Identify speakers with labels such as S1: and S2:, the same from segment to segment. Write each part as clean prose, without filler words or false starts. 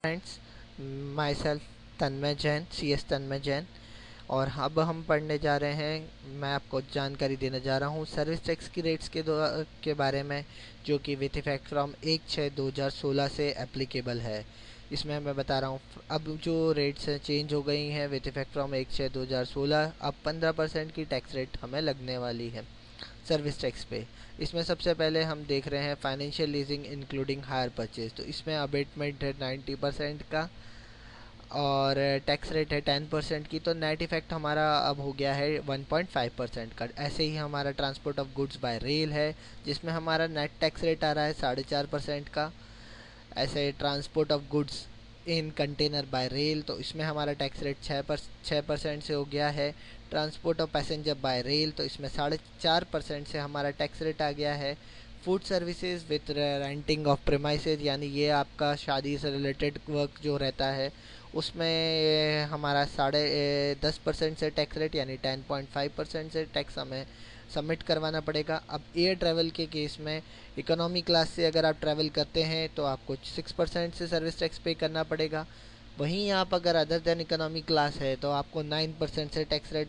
S1: Friends, my self Tanmay Jain, CS तन्मय जैन। और अब हम पढ़ने जा रहे हैं, मैं आपको जानकारी देने जा रहा हूँ सर्विस टैक्स की रेट्स के बारे में, जो कि विथ इफेक्ट फ्रॉम 1/6/2016 से एप्लीकेबल है। इसमें मैं बता रहा हूँ अब जो रेट्स हैं चेंज हो गई हैं विथ इफेक्ट फ्रॉम 1/6/2016। अब 15% की टैक्स रेट हमें लगने वाली है सर्विस टैक्स पे। इसमें सबसे पहले हम देख रहे हैं financial leasing including hire purchase. तो इसमें अबेटमेंट है 90% का और टैक्स रेट है 10% की। तो नेट इफेक्ट हमारा अब हो गया है 1.5% का। ऐसे ही हमारा transport of goods by rail है, जिसमें हमारा नेट टैक्स रेट आ रहा है 4.5% का। ऐसे transport of goods in container bye rail, तो इसमें हमारा टैक्स रेट 6% से हो गया है। Transport of passenger bye rail, तो इसमें 4.5% से हमारा टैक्स रेट आ गया है। Food services with renting of premises, यानी ये आपका शादी से रिलेटेड वर्क जो रहता है उसमें हमारा 10.5% से टैक्स रेट यानी 10.5% से टैक्स हमें सबमिट करवाना पड़ेगा। अब एयर ट्रैवल के केस में इकोनॉमी क्लास से अगर आप ट्रैवल करते हैं तो आपको 6% से सर्विस टैक्स पे करना पड़ेगा। वहीं आप अगर अदर देन इकोनॉमी क्लास है तो आपको 9% से टैक्स रेट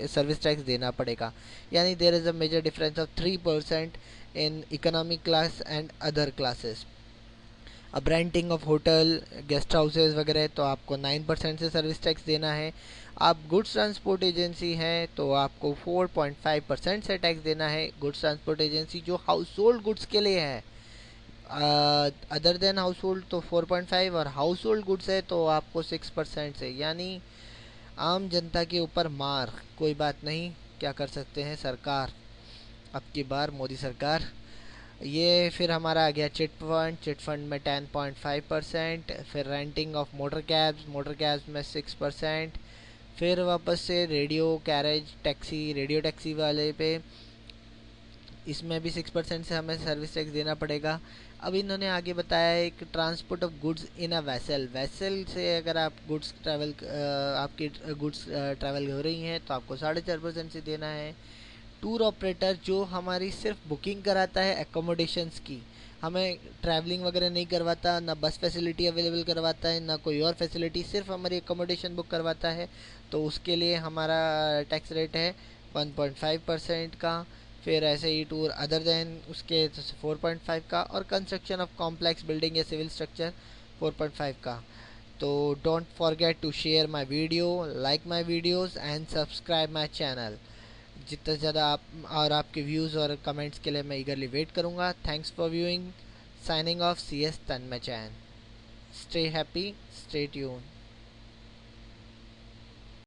S1: सर्विस टैक्स देना पड़ेगा। यानी there is a major difference of 3% in economy class and other classes. अब renting of hotel, guest houses वगैरह, तो आपको 9% से सर्विस टैक्स देना है। आप गुड्स ट्रांसपोर्ट एजेंसी हैं तो आपको 4.5% से टैक्स देना है। गुड्स ट्रांसपोर्ट एजेंसी जो हाउस होल्ड गुड्स के लिए है, अदर देन हाउस होल्ड तो 4.5, और हाउस होल्ड गुड्स है तो आपको 6% से। यानी आम जनता के ऊपर मार, कोई बात नहीं, क्या कर सकते हैं सरकार, अब की बार मोदी सरकार। ये फिर हमारा आ गया चिट फंड में 10.5%। फिर रेंटिंग ऑफ मोटर कैब्स में 6%। फिर वापस से radio carriage taxi, radio taxi वाले पे इसमें भी 6% से हमें सर्विस टैक्स देना पड़ेगा। अब इन्होंने आगे बताया है कि transport of goods in a vessel से अगर आप आपकी गुड्स ट्रैवल हो रही हैं तो आपको 4.5% से देना है। टूर ऑपरेटर जो हमारी सिर्फ बुकिंग कराता है एकोमोडेशंस की, हमें ट्रैवलिंग वगैरह नहीं करवाता, ना बस फैसिलिटी अवेलेबल करवाता है, ना कोई और फैसिलिटी, सिर्फ हमारी एकोमोडेशन बुक करवाता है, तो उसके लिए हमारा टैक्स रेट है 1.5% का। फिर ऐसे ही टूर अदर देन उसके 4.5 का, और कंस्ट्रक्शन ऑफ कॉम्प्लेक्स बिल्डिंग या सिविल स्ट्रक्चर 4.5 का। तो don't forget to share my video, like my videos and subscribe my channel. जितना ज़्यादा आप और आपके व्यूज़ और कमेंट्स के लिए मैं ईगरली वेट करूँगा। Thanks for viewing. Signing off CS Tanmay Jain. Stay happy, stay tune.